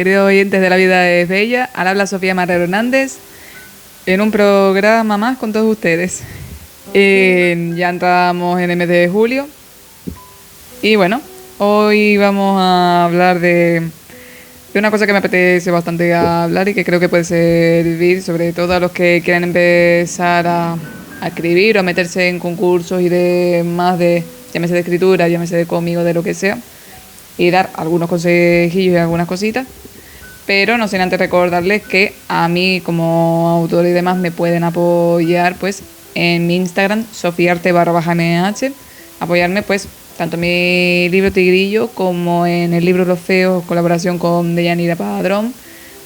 queridos oyentes de La Vida es Bella. Al habla Sofía Marrero Hernández en un programa más con todos ustedes. Ya entramos en el mes de julio y bueno, hoy vamos a hablar de una cosa que me apetece bastante hablar y que creo que puede servir sobre todo a los que quieran empezar a escribir o a meterse en concursos y demás, llámese de escritura, llámese de cómic o de lo que sea, y dar algunos consejillos y algunas cositas. Pero no sin antes recordarles que a mí como autor y demás me pueden apoyar pues en mi Instagram, sofiarte_mh, apoyarme pues tanto en mi libro Tigrillo como en el libro Los Feos, colaboración con Deyanira Padrón,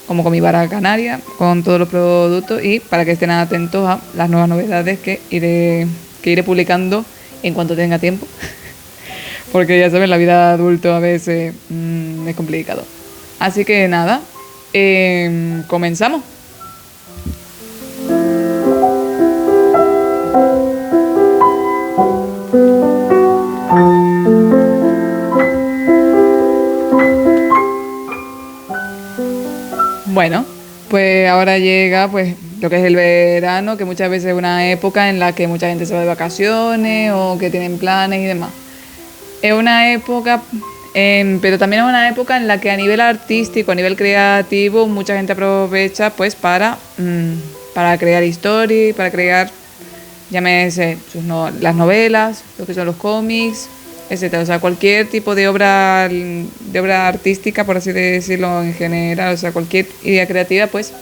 como con mi vara canaria, con todos los productos, y para que estén atentos a las nuevas novedades que iré publicando en cuanto tenga tiempo. Porque ya saben, la vida de adulto a veces es complicado. Así que nada, comenzamos. Bueno, pues ahora llega pues lo que es el verano, que muchas veces es una época en la que mucha gente se va de vacaciones o que tienen planes y demás. Es una época, pero también es una época en la que a nivel artístico, a nivel creativo, mucha gente aprovecha pues para crear historias, para crear, llámese las novelas, lo que son los cómics, etcétera. O sea, cualquier tipo de obra artística, por así decirlo en general, o sea, cualquier idea creativa, pues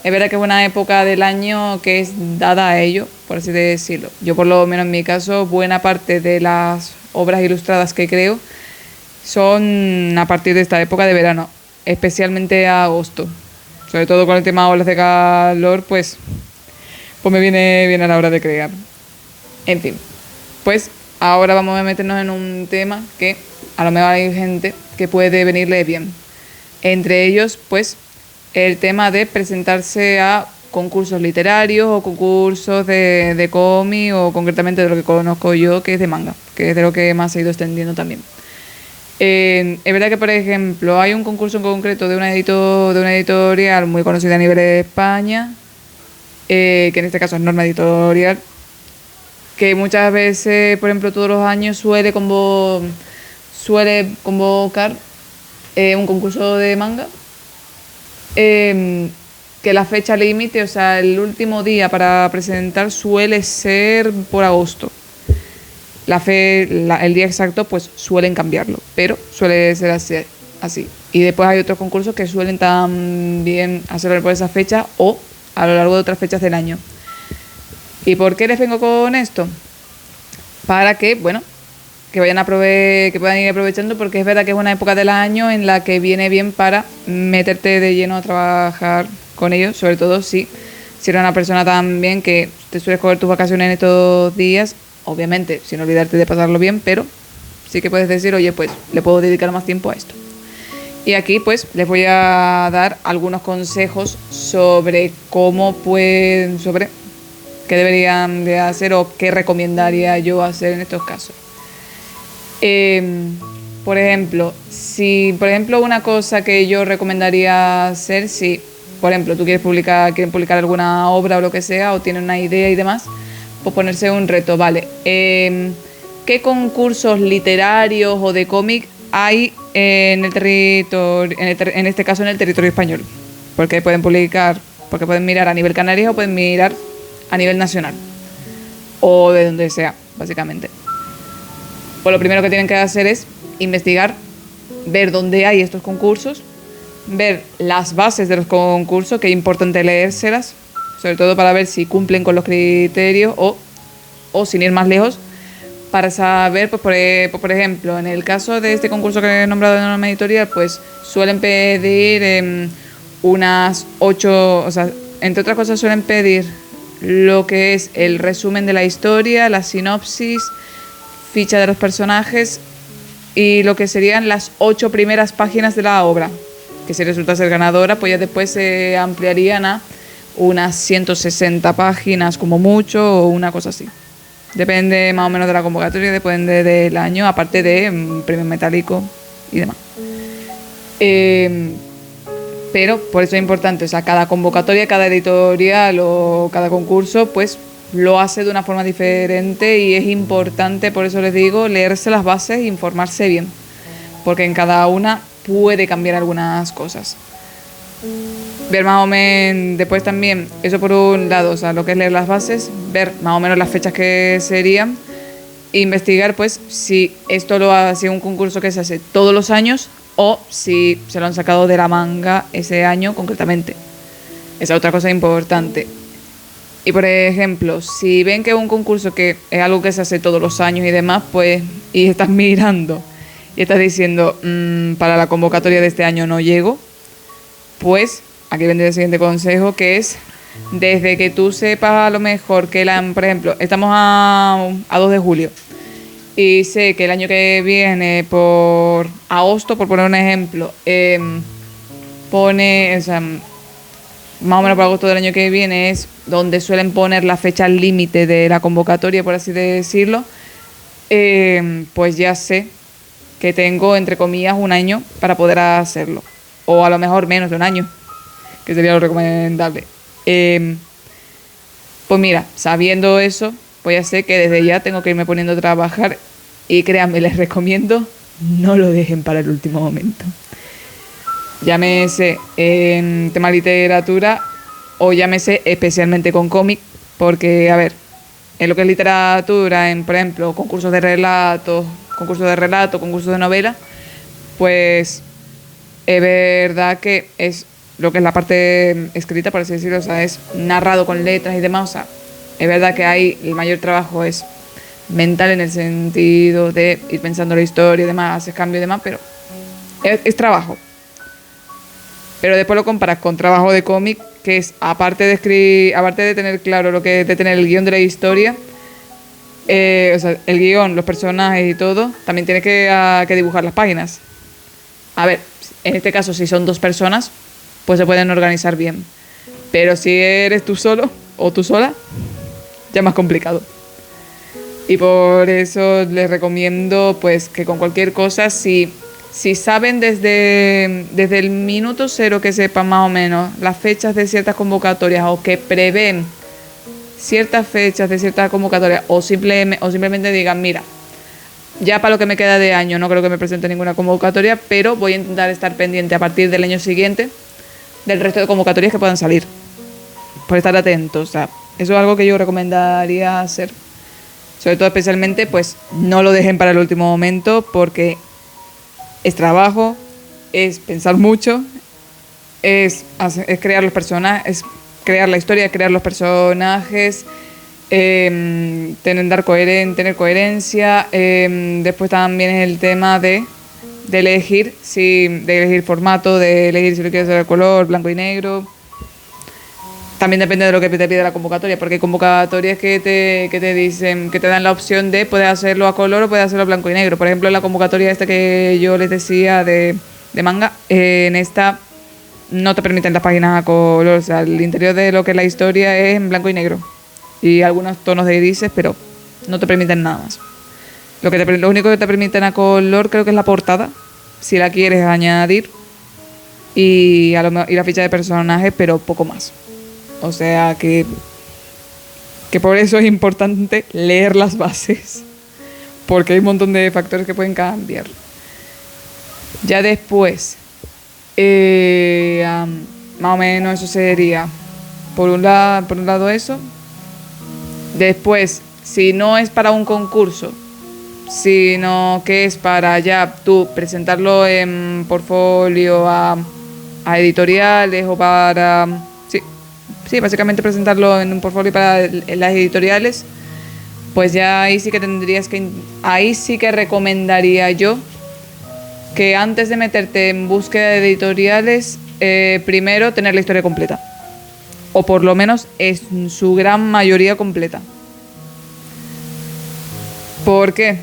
es verdad que es una época del año que es dada a ello, por así decirlo. Yo por lo menos en mi caso, buena parte de las obras ilustradas que creo son a partir de esta época de verano, especialmente a agosto. Sobre todo con el tema de olas de calor, pues me viene bien a la hora de crear. En fin, pues ahora vamos a meternos en un tema que a lo mejor hay gente que puede venirle bien. Entre ellos, pues, el tema de presentarse a concursos literarios o concursos de cómic, o concretamente de lo que conozco yo, que es de manga, que es de lo que más se ha ido extendiendo también. Es verdad que, por ejemplo, hay un concurso en concreto de una editorial muy conocida a nivel de España, que en este caso es Norma Editorial, que muchas veces, por ejemplo, todos los años suele convocar un concurso de manga, que la fecha límite, o sea, el último día para presentar suele ser por agosto. El día exacto pues suelen cambiarlo, pero suele ser así. Y después hay otros concursos que suelen también hacerlo por esa fecha o a lo largo de otras fechas del año. ¿Y por qué les vengo con esto? Para que, bueno, que puedan ir aprovechando, porque es verdad que es una época del año en la que viene bien para meterte de lleno a trabajar con ellos, sobre todo si eres una persona también que te sueles coger tus vacaciones en estos días, obviamente sin olvidarte de pasarlo bien, pero sí que puedes decir, oye, pues le puedo dedicar más tiempo a esto. Y aquí pues les voy a dar algunos consejos sobre sobre qué deberían de hacer o qué recomendaría yo hacer en estos casos. Por ejemplo, una cosa que yo recomendaría hacer, si por ejemplo tú quieren publicar alguna obra o lo que sea, o tienen una idea y demás, pues ponerse un reto, vale, ¿qué concursos literarios o de cómic hay en el territorio, en este caso en el territorio español? Porque pueden mirar a nivel canario o pueden mirar a nivel nacional o de donde sea, básicamente. Pues lo primero que tienen que hacer es investigar, ver dónde hay estos concursos, ver las bases de los concursos, que es importante leérselas, sobre todo para ver si cumplen con los criterios o sin ir más lejos, para saber, pues por ejemplo, en el caso de este concurso que he nombrado de Norma Editorial, pues suelen pedir unas 8, o sea, entre otras cosas suelen pedir lo que es el resumen de la historia, la sinopsis, ficha de los personajes y lo que serían las 8 primeras páginas de la obra, que si resulta ser ganadora, pues ya después se ampliarían a unas 160 páginas como mucho, o una cosa así. Depende más o menos de la convocatoria, depende del año, aparte de premio metálico y demás. Pero por eso es importante, o sea, cada convocatoria, cada editorial o cada concurso, pues lo hace de una forma diferente y es importante, por eso les digo, leerse las bases e informarse bien, porque en cada una puede cambiar algunas cosas. Ver más o menos, después también, eso por un lado, o sea, lo que es leer las bases, ver más o menos las fechas que serían, investigar pues si esto lo hace un concurso que se hace todos los años o si se lo han sacado de la manga ese año concretamente. Esa es otra cosa importante. Y por ejemplo, si ven que es un concurso que es algo que se hace todos los años y demás, pues, y estás mirando y estás diciendo, para la convocatoria de este año no llego, pues aquí vendría el siguiente consejo, que es, desde que tú sepas a lo mejor que, por ejemplo, estamos a 2 de julio y sé que el año que viene, por agosto, por poner un ejemplo, pone, o sea, más o menos por agosto del año que viene es donde suelen poner la fecha límite de la convocatoria, por así decirlo, pues ya sé que tengo, entre comillas, un año para poder hacerlo. O a lo mejor menos de un año, que sería lo recomendable. Pues mira, sabiendo eso, pues ya sé que desde ya tengo que irme poniendo a trabajar y créanme, les recomiendo, no lo dejen para el último momento. Llámese en tema literatura o llámese especialmente con cómic, porque, a ver, en lo que es literatura, en, por ejemplo, concursos de relato, concursos de novela, pues es verdad que es lo que es la parte escrita, por así decirlo, o sea, es narrado con letras y demás, o sea, es verdad que ahí el mayor trabajo es mental en el sentido de ir pensando la historia y demás, hacer cambios y demás, pero es trabajo. Pero después lo comparas con trabajo de cómic, que es, aparte de escribir, aparte de tener claro lo que es de tener el guión de la historia, o sea, el guión, los personajes y todo, también tienes que dibujar las páginas. A ver, en este caso, si son 2 personas, pues se pueden organizar bien. Pero si eres tú solo o tú sola, ya es más complicado. Y por eso les recomiendo pues que con cualquier cosa, si saben desde el minuto 0 que sepan más o menos las fechas de ciertas convocatorias o que prevén ciertas fechas de ciertas convocatorias o simplemente digan, mira, ya para lo que me queda de año no creo que me presente ninguna convocatoria, pero voy a intentar estar pendiente a partir del año siguiente del resto de convocatorias que puedan salir, por estar atentos. O sea, eso es algo que yo recomendaría hacer. Sobre todo, especialmente, pues no lo dejen para el último momento, porque es trabajo, es pensar mucho, es crear los personajes, es crear la historia, crear los personajes, tener coherencia. Después también es el tema de elegir formato, de elegir si lo quieres hacer a color, blanco y negro. También depende de lo que te pide la convocatoria, porque hay convocatorias que te dicen, que te dan la opción de poder hacerlo a color o poder hacerlo a blanco y negro. Por ejemplo, en la convocatoria esta que yo les decía de manga, en esta no te permiten las páginas a color, o sea, el interior de lo que es la historia es en blanco y negro y algunos tonos de grises, pero no te permiten nada más. Lo único que te permiten a color creo que es la portada, si la quieres añadir, y la ficha de personaje, pero poco más. O sea que por eso es importante leer las bases, porque hay un montón de factores que pueden cambiar. Ya después, más o menos eso sería, por un lado eso. Después, si no es para un concurso, sino que es para ya tú presentarlo en portfolio a editoriales o para... Sí, básicamente presentarlo en un portfolio para las editoriales, pues ya ahí sí que recomendaría yo que antes de meterte en búsqueda de editoriales, primero tener la historia completa, o por lo menos en su gran mayoría completa. ¿Por qué?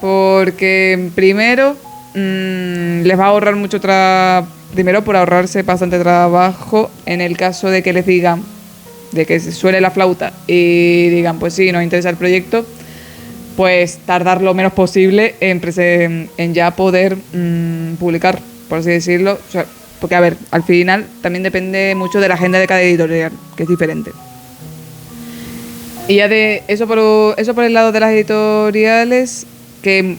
Porque primero les va a ahorrar mucho primero por ahorrarse bastante trabajo en el caso de que les digan de que se suene la flauta y digan pues sí, nos interesa el proyecto, pues tardar lo menos posible en ya poder publicar, por así decirlo. O sea, Porque, a ver, al final también depende mucho de la agenda de cada editorial, que es diferente. Y ya de eso por el lado de las editoriales, que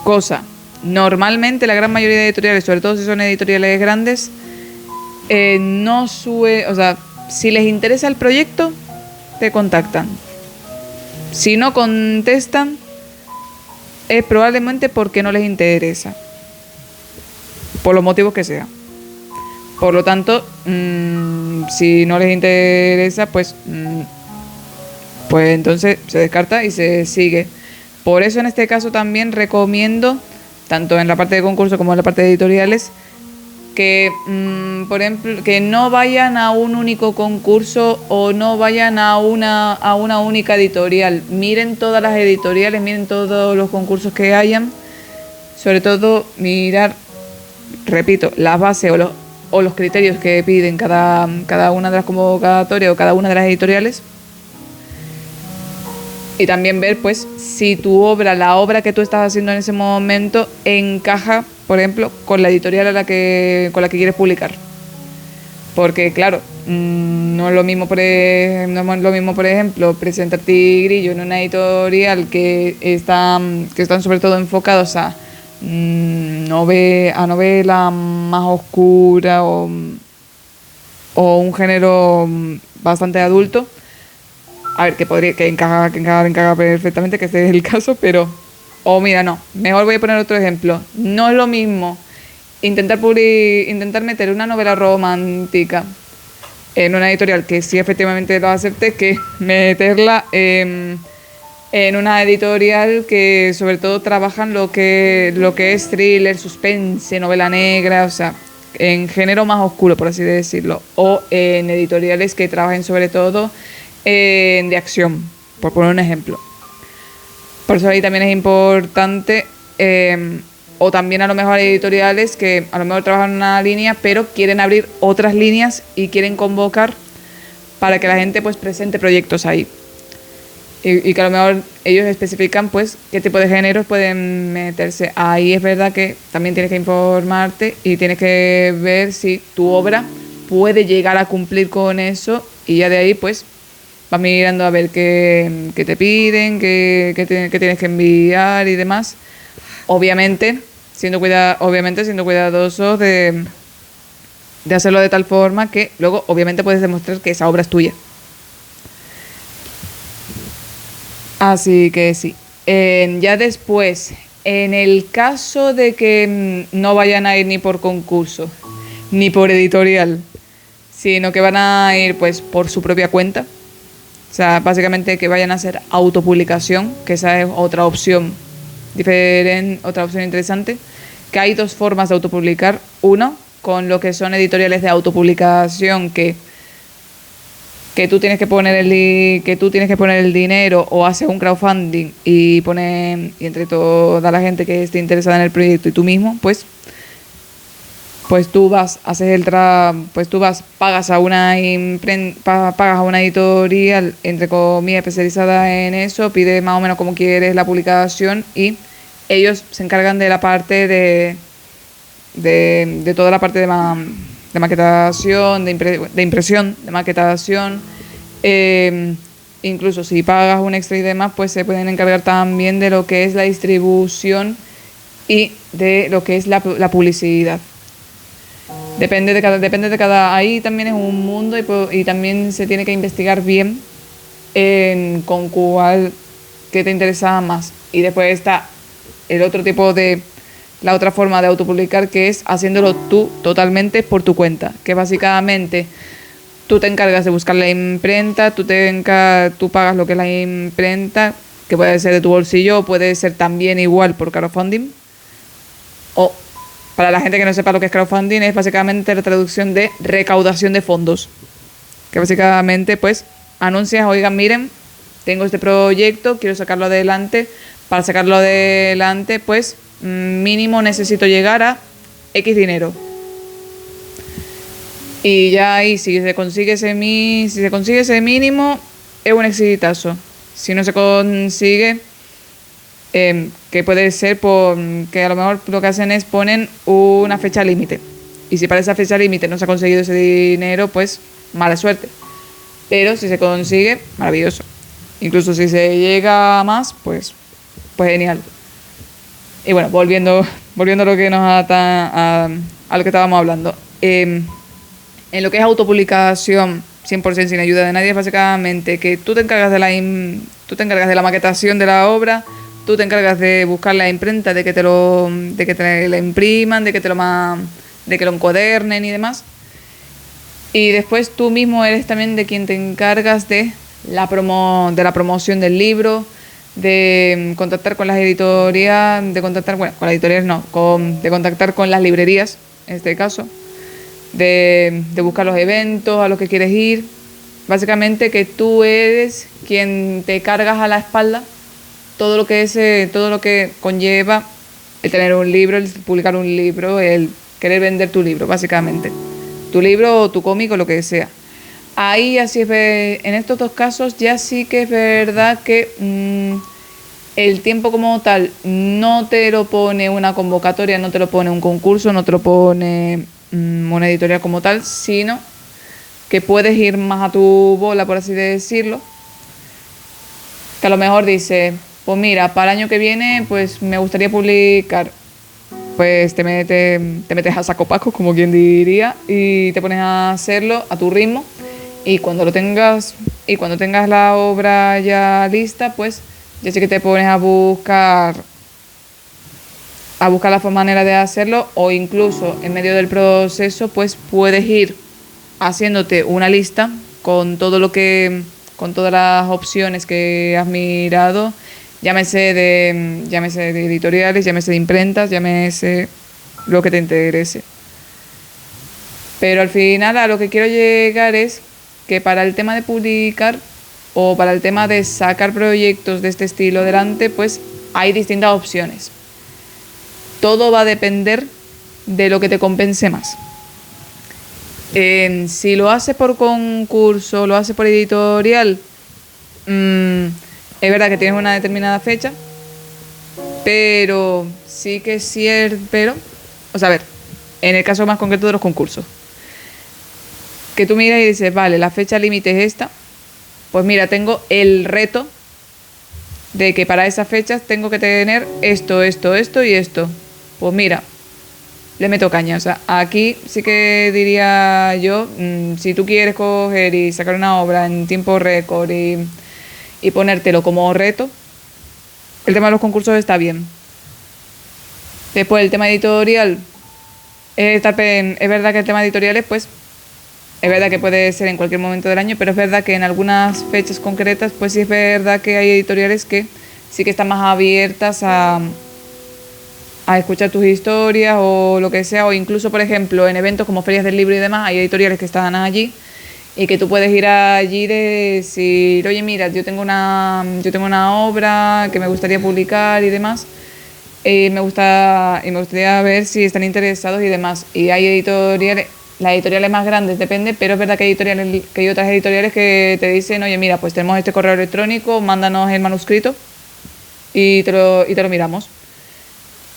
cosa, normalmente la gran mayoría de editoriales, sobre todo si son editoriales grandes, no sube, o sea, si les interesa el proyecto, te contactan. Si no contestan, es probablemente porque no les interesa, por los motivos que sea. Por lo tanto, si no les interesa, pues entonces se descarta y se sigue. Por eso en este caso también recomiendo, tanto en la parte de concurso como en la parte de editoriales, que, por ejemplo, que no vayan a un único concurso o no vayan a una única editorial. Miren todas las editoriales, miren todos los concursos que hayan. Sobre todo mirar, repito, las bases o los criterios que piden cada una de las convocatorias o cada una de las editoriales. Y también ver, pues, si tu obra, la obra que tú estás haciendo en ese momento, encaja, por ejemplo, con la editorial con la que quieres publicar. Porque, claro, no es lo mismo, por ejemplo, presentar Tigrillo en una editorial que están sobre todo enfocados a novela más oscura o un género bastante adulto. A ver, que encaja perfectamente, que este es el caso, pero... O mira, no, mejor voy a poner otro ejemplo. No es lo mismo intentar meter una novela romántica en una editorial que sí efectivamente lo acepte, que meterla en una editorial que sobre todo trabajan lo que es thriller, suspense, novela negra, o sea, en género más oscuro, por así decirlo. O en editoriales que trabajen sobre todo de acción, por poner un ejemplo. Por eso ahí también es importante, o también a lo mejor hay editoriales que a lo mejor trabajan en una línea, pero quieren abrir otras líneas y quieren convocar para que la gente pues presente proyectos ahí. Y que a lo mejor ellos especifican pues qué tipo de géneros pueden meterse. Ahí es verdad que también tienes que informarte y tienes que ver si tu obra puede llegar a cumplir con eso, y ya de ahí pues vas mirando a ver qué te piden, qué tienes que enviar y demás. Obviamente siendo cuidadoso de hacerlo de tal forma que luego obviamente puedes demostrar que esa obra es tuya. Así que sí. Ya después, en el caso de que no vayan a ir ni por concurso ni por editorial, sino que van a ir pues por su propia cuenta, o sea, básicamente que vayan a hacer autopublicación, que esa es otra opción diferente, otra opción interesante, que hay dos formas de autopublicar. Uno, con lo que son editoriales de autopublicación, que tú tienes que poner el dinero, o haces un crowdfunding y entre toda la gente que esté interesada en el proyecto y tú mismo, pues tú vas, pagas a una editorial, entre comillas, especializada en eso, pides más o menos como quieres la publicación y ellos se encargan de la parte de toda la parte de maquetación, de impresión, de maquetación. Incluso si pagas un extra y demás, pues se pueden encargar también de lo que es la distribución y de lo que es la publicidad. Depende de cada. Ahí también es un mundo y también se tiene que investigar bien con cuál que te interesa más. Y después está la otra forma de autopublicar, que es haciéndolo tú totalmente por tu cuenta, que básicamente tú te encargas de buscar la imprenta, tú pagas lo que es la imprenta, que puede ser de tu bolsillo o puede ser también igual por crowdfunding. O, para la gente que no sepa lo que es crowdfunding, es básicamente la traducción de recaudación de fondos. Que básicamente pues anuncias, oigan, miren, tengo este proyecto, quiero sacarlo adelante. Para sacarlo adelante, pues mínimo necesito llegar a X dinero. Y ya ahí, si se consigue ese mínimo, es un exitazo. Si no se consigue, que puede ser que a lo mejor lo que hacen es ponen una fecha límite. Y si para esa fecha límite no se ha conseguido ese dinero, pues mala suerte. Pero si se consigue, maravilloso. Incluso si se llega a más, pues genial. Y bueno, volviendo a lo que nos a lo que estábamos hablando. En lo que es autopublicación, 100% sin ayuda de nadie, es básicamente que tú te encargas tú te encargas de la maquetación de la obra, tú te encargas de buscar la imprenta, de que te la impriman, de que lo encuadernen y demás. Y después tú mismo eres también de quien te encargas de de la promoción del libro, de contactar con las editoriales, bueno, con las editoriales no, de contactar con las librerías, en este caso, de buscar los eventos a los que quieres ir. Básicamente que tú eres quien te cargas a la espalda todo lo que conlleva el tener un libro, el publicar un libro, el querer vender tu libro, básicamente. Tu libro o tu cómic o lo que sea. Ahí así en estos dos casos ya sí que es verdad que el tiempo como tal no te lo pone una convocatoria, no te lo pone un concurso, no te lo pone una editorial como tal, sino que puedes ir más a tu bola, por así decirlo. Que a lo mejor dice, pues mira, para el año que viene pues me gustaría publicar. Pues te metes a saco paco, como quien diría, y te pones a hacerlo a tu ritmo. Y cuando tengas la obra ya lista, pues ya sí que te pones a buscar la manera de hacerlo, o incluso en medio del proceso, pues puedes ir haciéndote una lista con todas las opciones que has mirado. Llámese de editoriales, llámese de imprentas, llámese lo que te interese. Pero al final a lo que quiero llegar es que para el tema de publicar o para el tema de sacar proyectos de este estilo adelante, pues hay distintas opciones. Todo va a depender de lo que te compense más. Si lo haces por concurso, lo haces por editorial, es verdad que tienes una determinada fecha, pero sí que es cierto, o sea, a ver, en el caso más concreto de los concursos, que tú miras y dices, vale, la fecha límite es esta, pues mira, tengo el reto de que para esas fechas tengo que tener esto y esto. Pues mira, le meto caña. O sea, aquí sí que diría yo, si tú quieres coger y sacar una obra en tiempo récord y ponértelo como reto, el tema de los concursos está bien. Después el tema editorial, es verdad que el tema editorial pues es verdad que puede ser en cualquier momento del año, pero es verdad que en algunas fechas concretas pues sí es verdad que hay editoriales que sí que están más abiertas a escuchar tus historias o lo que sea, o incluso por ejemplo en eventos como ferias del libro y demás, hay editoriales que están allí y que tú puedes ir allí y decir, oye mira, yo tengo una obra que me gustaría publicar y demás, me gustaría ver si están interesados y demás. Y hay editoriales, las editoriales más grandes depende, pero es verdad que hay otras editoriales que te dicen, oye mira, pues tenemos este correo electrónico, mándanos el manuscrito y te lo miramos.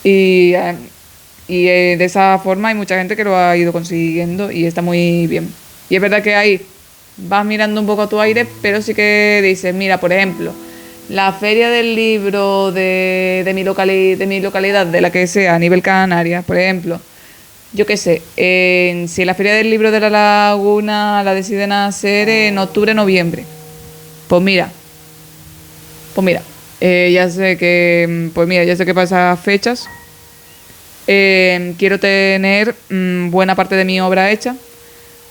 Y de esa forma hay mucha gente que lo ha ido consiguiendo y está muy bien. Y es verdad que ahí vas mirando un poco a tu aire, pero sí que dices, mira, por ejemplo, la feria del libro de mi localidad, de la que sea, a nivel Canarias, por ejemplo, yo qué sé, si la feria del libro de la Laguna la deciden hacer en octubre, noviembre, pues mira, ya sé que para esas fechas quiero tener buena parte de mi obra hecha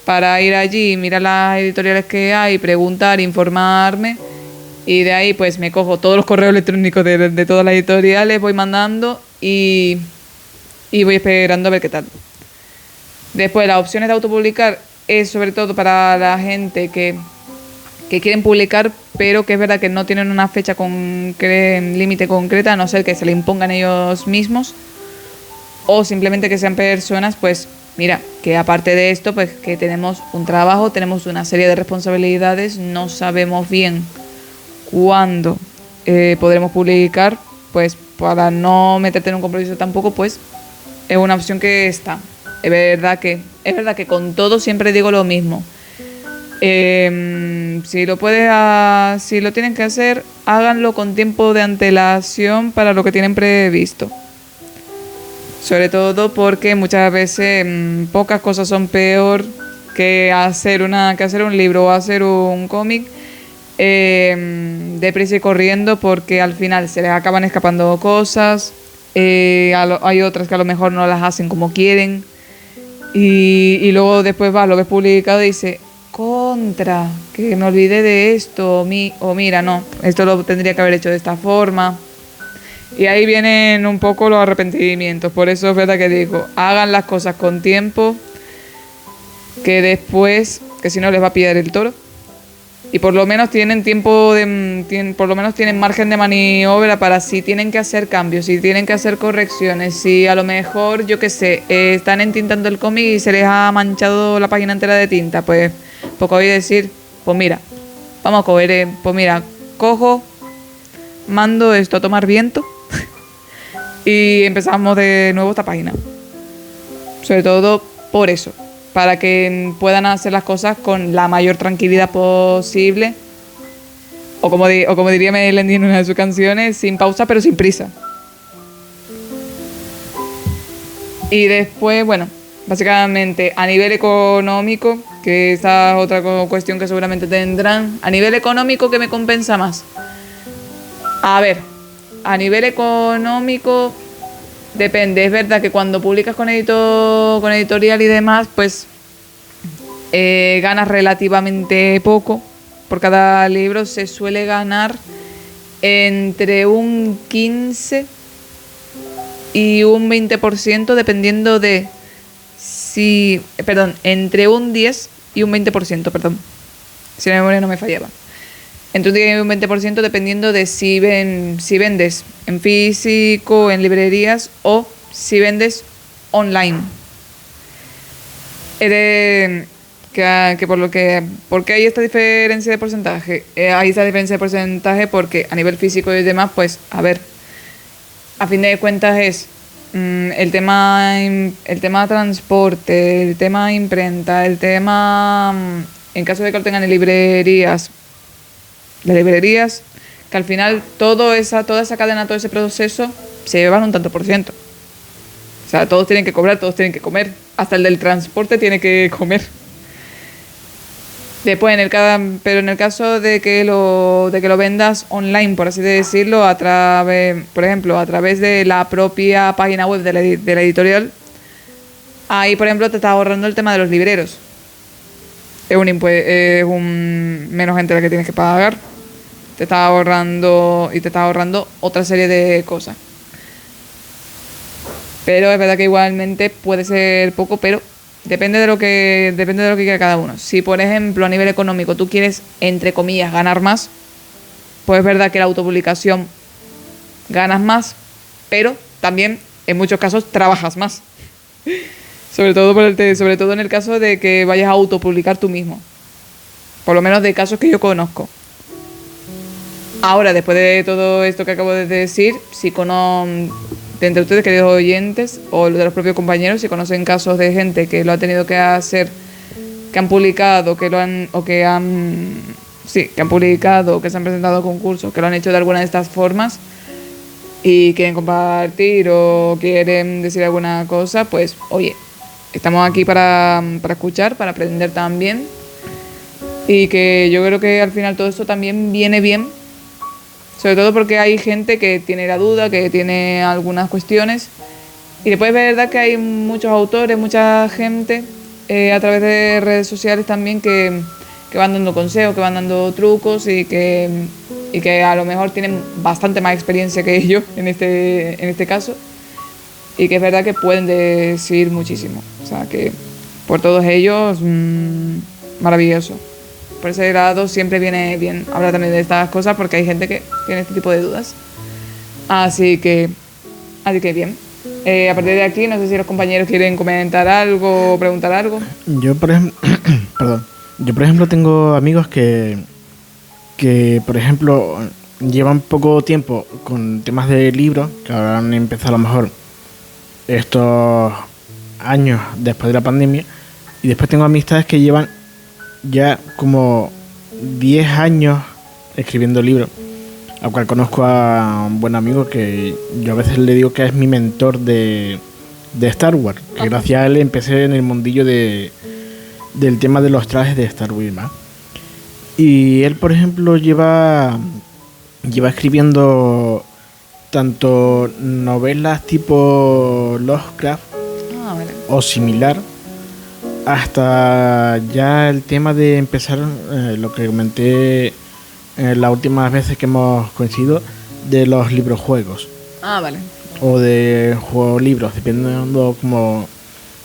para ir allí, mirar las editoriales que hay, preguntar, informarme, y de ahí pues me cojo todos los correos electrónicos de todas las editoriales, voy mandando y voy esperando a ver qué tal. Después las opciones de autopublicar es sobre todo para la gente que quieren publicar, pero que es verdad que no tienen una fecha límite concreta, a no ser que se le impongan ellos mismos, o simplemente que sean personas, pues mira, que aparte de esto, pues que tenemos un trabajo, tenemos una serie de responsabilidades, no sabemos bien cuándo podremos publicar, pues para no meterte en un compromiso tampoco, pues es una opción que está. Es verdad que con todo siempre digo lo mismo. Si lo tienen que hacer, háganlo con tiempo de antelación para lo que tienen previsto. Sobre todo porque muchas veces pocas cosas son peor que hacer un libro o hacer un cómic deprisa y corriendo, porque al final se les acaban escapando cosas. Hay otras que a lo mejor no las hacen como quieren. Y luego después lo ves publicado y dices, contra, que me olvidé de esto, o mira, no, esto lo tendría que haber hecho de esta forma. Y ahí vienen un poco los arrepentimientos. Por eso es verdad que digo, hagan las cosas con tiempo, que después, que si no les va a pillar el toro. Y por lo menos tienen por lo menos tienen margen de maniobra para si tienen que hacer cambios, si tienen que hacer correcciones, si a lo mejor, yo qué sé, están entintando el cómic y se les ha manchado la página entera de tinta, pues voy a decir, pues mira, vamos a coger, pues mira, cojo, mando esto a tomar viento y empezamos de nuevo esta página. Sobre todo por eso, para que puedan hacer las cosas con la mayor tranquilidad posible, o como diría Melendi en una de sus canciones, sin pausa pero sin prisa. Y después, bueno, básicamente a nivel económico, que esa es otra cuestión que seguramente tendrán, a nivel económico, ¿qué me compensa más? A ver, a nivel económico depende. Es verdad que cuando publicas con editorial y demás, pues ganas relativamente poco. Por cada libro se suele ganar entre un 15 y un 20%, dependiendo de entre un 10 y un 20%, si la memoria no me fallaba. Entre un 10 y un 20%, dependiendo de si vendes en físico, en librerías, o si vendes online. ¿Por qué hay esta diferencia de porcentaje? Hay esta diferencia de porcentaje porque a nivel físico y demás, pues, a ver, a fin de cuentas es el tema transporte, el tema imprenta, el tema, en caso de que lo tengan en librerías, las librerías, que al final toda esa cadena, todo ese proceso se llevan un tanto por ciento. O sea, todos tienen que cobrar, todos tienen que comer, hasta el del transporte tiene que comer. Después, pero en el caso de que lo vendas online, por así decirlo, por ejemplo, a través de la propia página web de la editorial, ahí, por ejemplo, te estás ahorrando el tema de los libreros. Es menos gente la que tienes que pagar. Te estás ahorrando otra serie de cosas. Pero es verdad que igualmente puede ser poco, pero depende de lo que quiera cada uno. Si, por ejemplo, a nivel económico tú quieres, entre comillas, ganar más, pues es verdad que la autopublicación ganas más, pero también en muchos casos trabajas más. Sobre todo en el caso de que vayas a autopublicar tú mismo. Por lo menos de casos que yo conozco. Ahora, después de todo esto que acabo de decir, de entre ustedes, queridos oyentes, o de los propios compañeros, si conocen casos de gente que lo ha tenido que hacer, que han publicado, que han publicado, que se han presentado a concursos, que lo han hecho de alguna de estas formas y quieren compartir o quieren decir alguna cosa, pues oye, estamos aquí para escuchar, para aprender también, y que yo creo que al final todo esto también viene bien, sobre todo porque hay gente que tiene la duda, que tiene algunas cuestiones, y después es verdad que hay muchos autores, mucha gente a través de redes sociales también que van dando consejos, que van dando trucos y que a lo mejor tienen bastante más experiencia que yo en este caso, y que es verdad que pueden decir muchísimo. O sea que por todos ellos, maravilloso. Por ese lado siempre viene bien hablar también de estas cosas, porque hay gente que tiene este tipo de dudas. Así que bien. A partir de aquí, no sé si los compañeros quieren comentar algo o preguntar algo. Yo, por ejemplo, tengo amigos que por ejemplo, llevan poco tiempo con temas de libros, que ahora han empezado a lo mejor estos años después de la pandemia. Y después tengo amistades que llevan ya como 10 años escribiendo libros. Al cual conozco a un buen amigo que yo a veces le digo que es mi mentor de Star Wars. Que gracias a él empecé en el mundillo del tema de los trajes de Star Wars y más. Y él, por ejemplo, lleva escribiendo tanto novelas tipo Lovecraft Vale. o similar, hasta ya el tema de empezar lo que comenté las últimas veces que hemos coincidido, de los librojuegos Vale. o de juegos libros, dependiendo como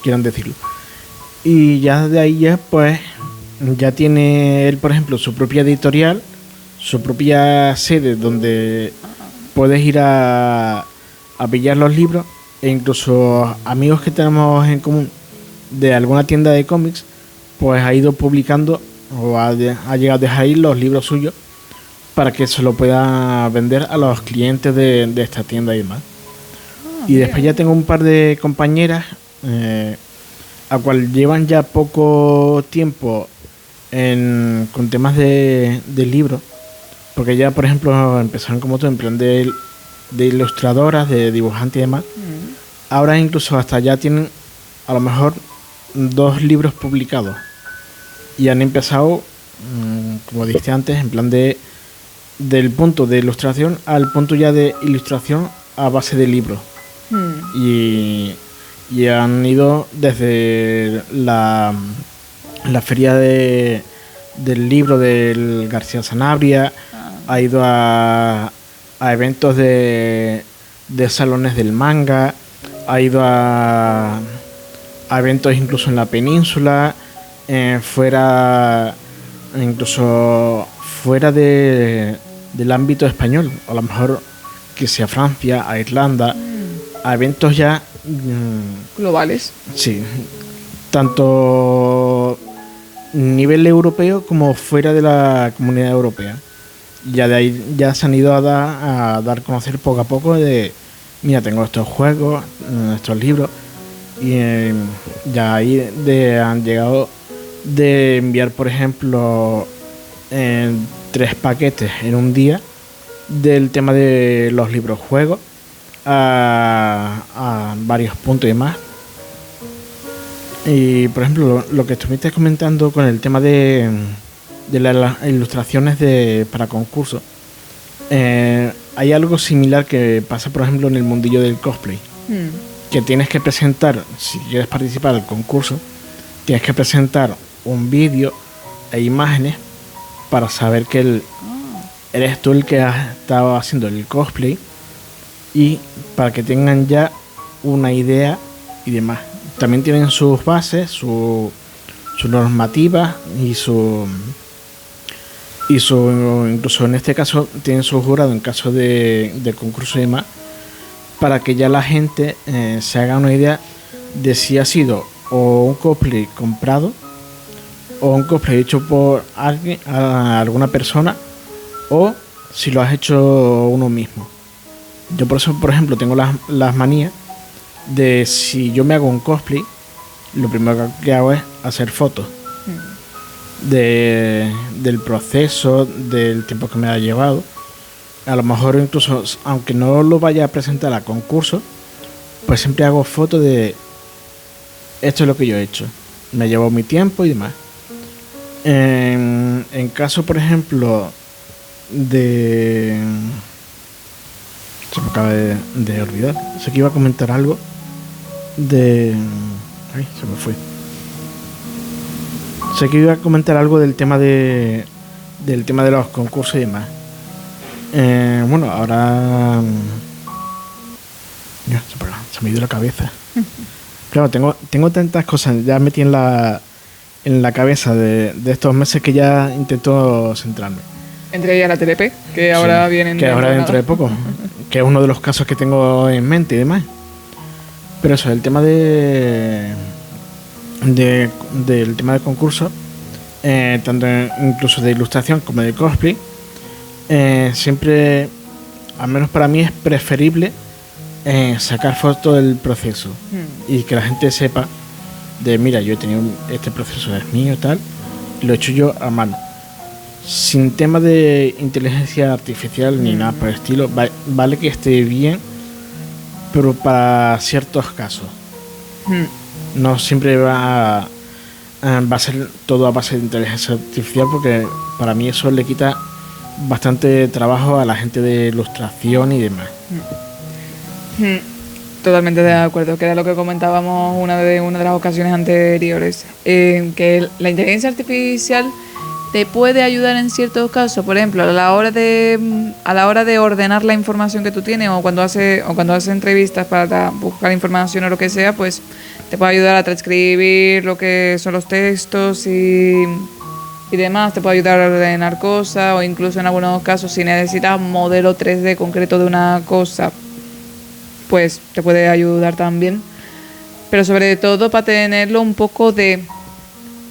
quieran decirlo. Y ya de ahí ya pues ya tiene él, por ejemplo, su propia editorial, su propia sede donde puedes ir a pillar los libros, e incluso amigos que tenemos en común de alguna tienda de cómics, pues ha ido publicando o ha llegado a dejar ahí los libros suyos para que se lo pueda vender a los clientes de esta tienda y demás. Y después ya tengo un par de compañeras a cual llevan ya poco tiempo con temas de libros, porque ya, por ejemplo, empezaron como tú en plan de ilustradoras, de dibujantes y demás. Ahora incluso hasta ya tienen a lo mejor 2 libros publicados y han empezado, como dije antes, en plan del punto de ilustración al punto ya de ilustración a base de libros. Y han ido desde la feria del libro del García Sanabria, ha ido a eventos de salones del manga, ha ido a eventos incluso en la península, incluso fuera del ámbito español, a lo mejor que sea Francia, a Irlanda, a eventos ya globales. Sí, tanto nivel europeo como fuera de la Comunidad Europea. Ya de ahí ya se han ido a dar a conocer poco a poco de, mira, tengo estos juegos, estos libros, y ya ahí han llegado de enviar, por ejemplo, 3 paquetes en un día del tema de los libros juegos a varios puntos y más. Y por ejemplo, lo que estuviste comentando con el tema de las ilustraciones para concursos, hay algo similar que pasa, por ejemplo, en el mundillo del cosplay, que tienes que presentar, si quieres participar del concurso, tienes que presentar un vídeo e imágenes para saber que eres tú el que has estado haciendo el cosplay, y para que tengan ya una idea y demás. También tienen sus bases, sus normativas y incluso en este caso tienen su jurado en caso de concurso y demás, para que ya la gente se haga una idea de si ha sido o un cosplay comprado o un cosplay hecho por alguna persona, o si lo has hecho uno mismo. Yo por eso, por ejemplo, tengo las manías de, si yo me hago un cosplay, lo primero que hago es hacer fotos del proceso, del tiempo que me ha llevado. A lo mejor incluso, aunque no lo vaya a presentar a concurso, pues siempre hago fotos de esto es lo que yo he hecho, me llevó mi tiempo y demás. En caso, por ejemplo, se me acaba de olvidar. Sé que iba a comentar algo se me fue. Sé que iba a comentar algo del tema de los concursos y demás. Bueno, ahora ya, se me dio la cabeza. Claro, tengo tantas cosas ya metí en la cabeza de estos meses que ya intento centrarme. Entre ellas la TLP, que ahora vienen. Que ahora dentro de poco, que es uno de los casos que tengo en mente y demás. Pero eso, el tema del tema de concursos, tanto incluso de ilustración como de cosplay, siempre, al menos para mí, es preferible sacar fotos del proceso y que la gente sepa de, mira, yo he tenido este proceso, es mío, tal, y lo he hecho yo a mano. Sin tema de inteligencia artificial ni nada por el estilo, vale que esté bien, pero para ciertos casos. No siempre va a ser todo a base de inteligencia artificial, porque para mí eso le quita bastante trabajo a la gente de ilustración y demás. Totalmente de acuerdo, que era lo que comentábamos una de las ocasiones anteriores, que la inteligencia artificial te puede ayudar en ciertos casos, por ejemplo, a la hora de ordenar la información que tú tienes, o cuando haces entrevistas para buscar información o lo que sea, pues te puede ayudar a transcribir lo que son los textos y demás, te puede ayudar a ordenar cosas, o incluso en algunos casos si necesitas un modelo 3D concreto de una cosa, pues te puede ayudar también, pero sobre todo para tenerlo un poco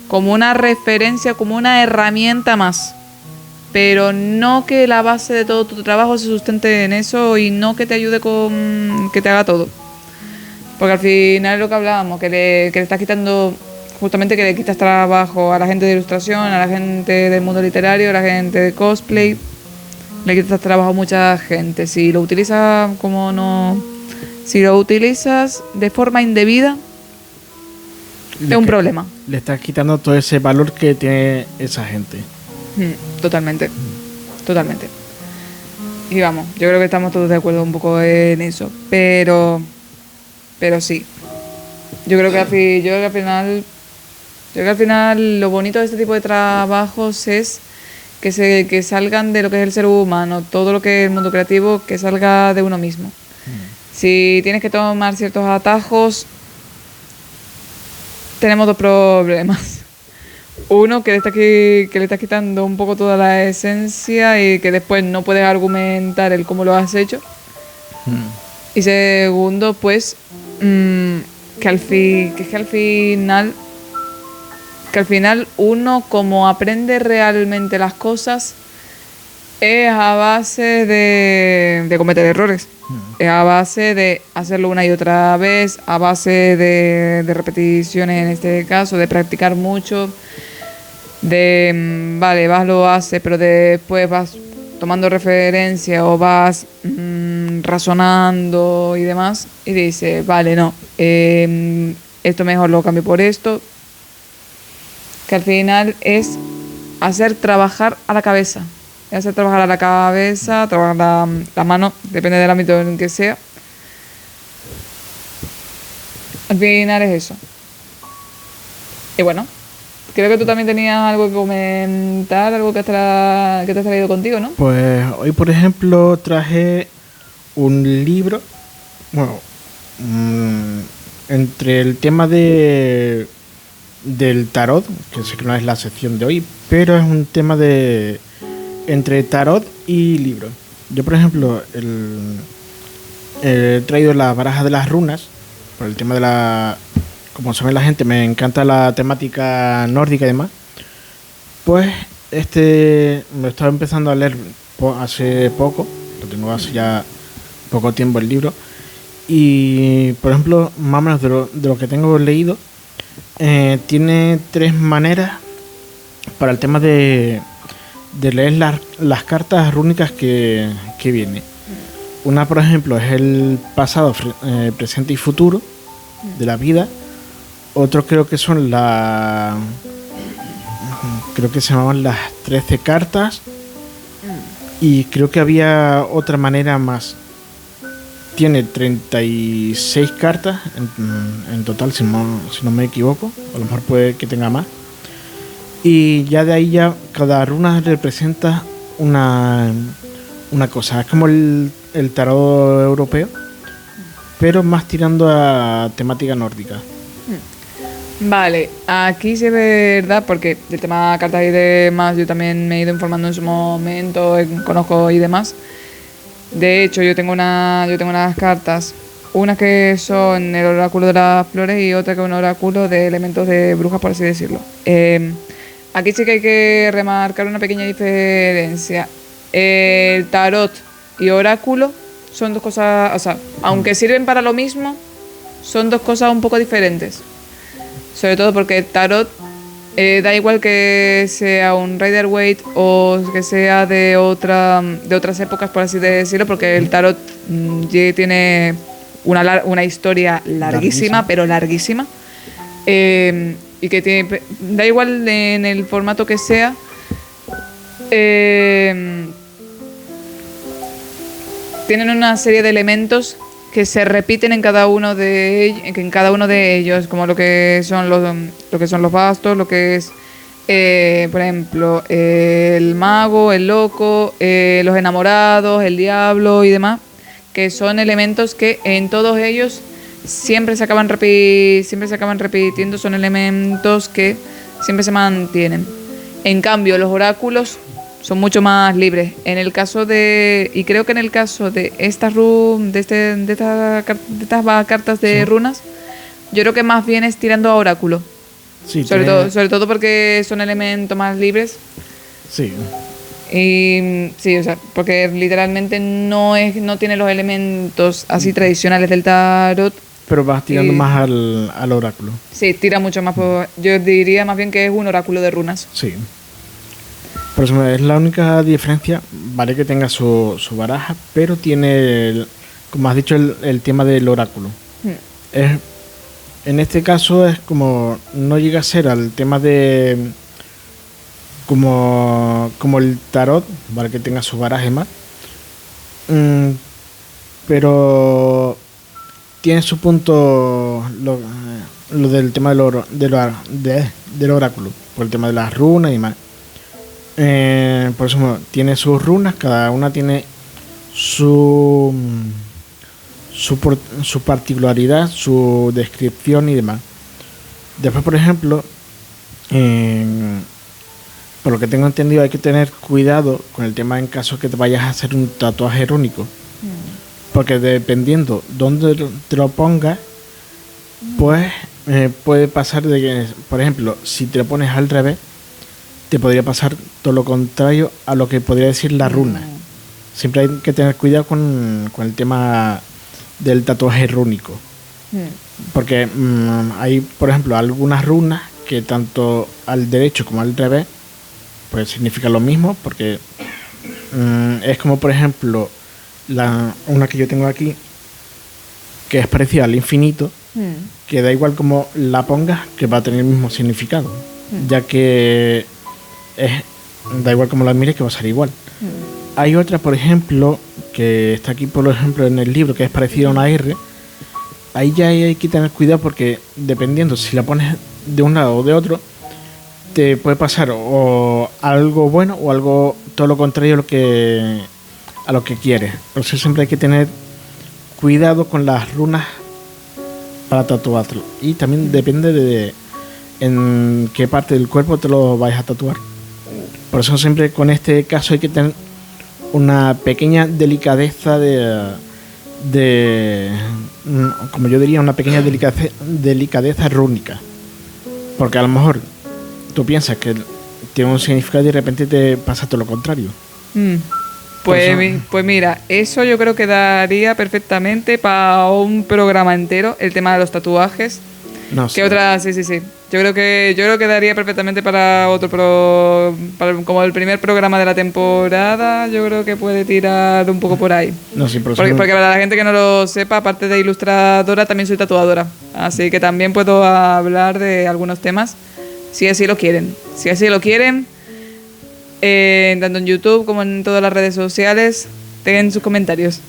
como una referencia, como una herramienta más, pero no que la base de todo tu trabajo se sustente en eso, y no que te ayude que te haga todo, porque al final es lo que hablábamos, que le estás quitando, justamente que le quitas trabajo a la gente de ilustración, a la gente del mundo literario, a la gente de cosplay, le quitas trabajo a mucha gente. Si lo utilizas de forma indebida, es un problema. Le estás quitando todo ese valor que tiene esa gente. Totalmente. Y vamos, yo creo que estamos todos de acuerdo un poco en eso. Pero sí. Yo creo que al final lo bonito de este tipo de trabajos es que salgan de lo que es el ser humano, todo lo que es el mundo creativo, que salga de uno mismo. Si tienes que tomar ciertos atajos, tenemos dos problemas. Uno, que le estás quitando un poco toda la esencia y que después no puedes argumentar el cómo lo has hecho. Y segundo, pues, que al final uno, como aprende realmente las cosas, es a base de cometer errores. Es a base de hacerlo una y otra vez, a base de repeticiones en este caso, de practicar mucho, lo haces, pero después vas tomando referencia o vas razonando y demás, y dices, esto mejor lo cambio por esto, que al final es hacer trabajar a la cabeza. Hacer trabajar a la cabeza, trabajar la mano, depende del ámbito en que sea. Al final es eso. Y bueno, creo que tú también tenías algo que comentar, algo que te has traído contigo, ¿no? Pues hoy, por ejemplo, traje un libro, bueno, entre el tema del tarot, que sé que no es la sección de hoy, pero es un tema entre tarot y libro. Yo, por ejemplo, he traído la baraja de las runas, por el tema de como sabe la gente, me encanta la temática nórdica y demás. Pues me estaba empezando a leer hace poco, lo tengo hace ya poco tiempo el libro, y por ejemplo, más o menos de lo que tengo leído, tiene 3 maneras para el tema de leer las cartas rúnicas que viene. Una, por ejemplo, es el pasado, presente y futuro de la vida. Otro creo que son creo que se llamaban las 13 cartas. Y creo que había otra manera más. Tiene 36 cartas en total, si no me equivoco. A lo mejor puede que tenga más. Y ya de ahí cada runa representa una cosa. Es como el tarot europeo, pero más tirando a temática nórdica. Vale, aquí sí es verdad, porque el tema cartas y demás yo también me he ido informando en su momento, conozco y demás. De hecho, yo tengo unas cartas, unas que son el oráculo de las flores y otra que es un oráculo de elementos de brujas, por así decirlo. Aquí sí que hay que remarcar una pequeña diferencia. El tarot y oráculo son dos cosas, o sea, Aunque sirven para lo mismo, son dos cosas un poco diferentes. Sobre todo porque el tarot, da igual que sea un Rider-Waite o que sea de otras épocas, por así decirlo, porque el tarot ya tiene una historia larguísima, pero larguísima. Y que tiene, da igual en el formato que sea, tienen una serie de elementos que se repiten en cada uno de ellos, como lo que son los bastos, lo que es, por ejemplo, el mago, el loco, los enamorados, el diablo y demás, que son elementos que en todos ellos siempre se acaban repitiendo, son elementos que siempre se mantienen. En cambio, los oráculos son mucho más libres. En el caso y creo que en el caso de estas cartas de runas, yo creo que más bien es tirando a oráculo. Sí, sobre todo porque son elementos más libres. Sí. Y sí, o sea, porque literalmente no tiene los elementos así tradicionales del tarot. Pero vas tirando más al oráculo. Sí, tira mucho más. Yo diría más bien que es un oráculo de runas. Sí. Por eso es la única diferencia, vale que tenga su baraja, pero tiene, como has dicho, el tema del oráculo. En este caso es como, no llega a ser al tema de, como el tarot, vale que tenga su baraje más, pero tiene su punto lo del tema del oráculo, por el tema de las runas y más. Por eso tiene sus runas, cada una tiene su particularidad, su descripción y demás. Después, por ejemplo, por lo que tengo entendido, hay que tener cuidado con el tema en caso que te vayas a hacer un tatuaje rúnico, porque dependiendo dónde te lo pongas, pues puede pasar de que, por ejemplo, si te lo pones al revés, te podría pasar todo lo contrario a lo que podría decir la runa. Siempre hay que tener cuidado con el tema del tatuaje rúnico. Porque hay, por ejemplo, algunas runas que tanto al derecho como al revés pues significa lo mismo, porque es como, por ejemplo, una que yo tengo aquí, que es parecida al infinito, que da igual como la pongas, que va a tener el mismo significado, ya que da igual como la mires, que va a ser igual. Hay otra, por ejemplo, que está aquí, por ejemplo, en el libro, que es parecida a una R. Ahí ya hay que tener cuidado, porque dependiendo si la pones de un lado o de otro, te puede pasar o algo bueno o algo todo lo contrario a lo que quieres. Por eso siempre hay que tener cuidado con las runas para tatuarlo. Y también depende de en qué parte del cuerpo te lo vais a tatuar. Por eso siempre con este caso hay que tener una pequeña delicadeza como yo diría, una pequeña delicadeza rúnica. Porque a lo mejor tú piensas que tiene un significado y de repente te pasa todo lo contrario. Pues mira, eso yo creo que daría perfectamente para un programa entero, el tema de los tatuajes. No sé. Sí. Yo creo que daría perfectamente para como el primer programa de la temporada. Yo creo que puede tirar un poco por ahí. No, sí, porque para la gente que no lo sepa, aparte de ilustradora, también soy tatuadora. Así que también puedo hablar de algunos temas, si así lo quieren. Si así lo quieren, tanto en YouTube como en todas las redes sociales, tengan sus comentarios.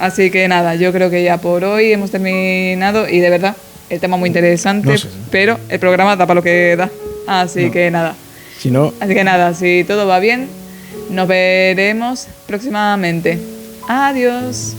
Así que nada, yo creo que ya por hoy hemos terminado y de verdad, el tema muy interesante, pero el programa da para lo que da. Así que nada, si todo va bien, nos veremos próximamente. Adiós.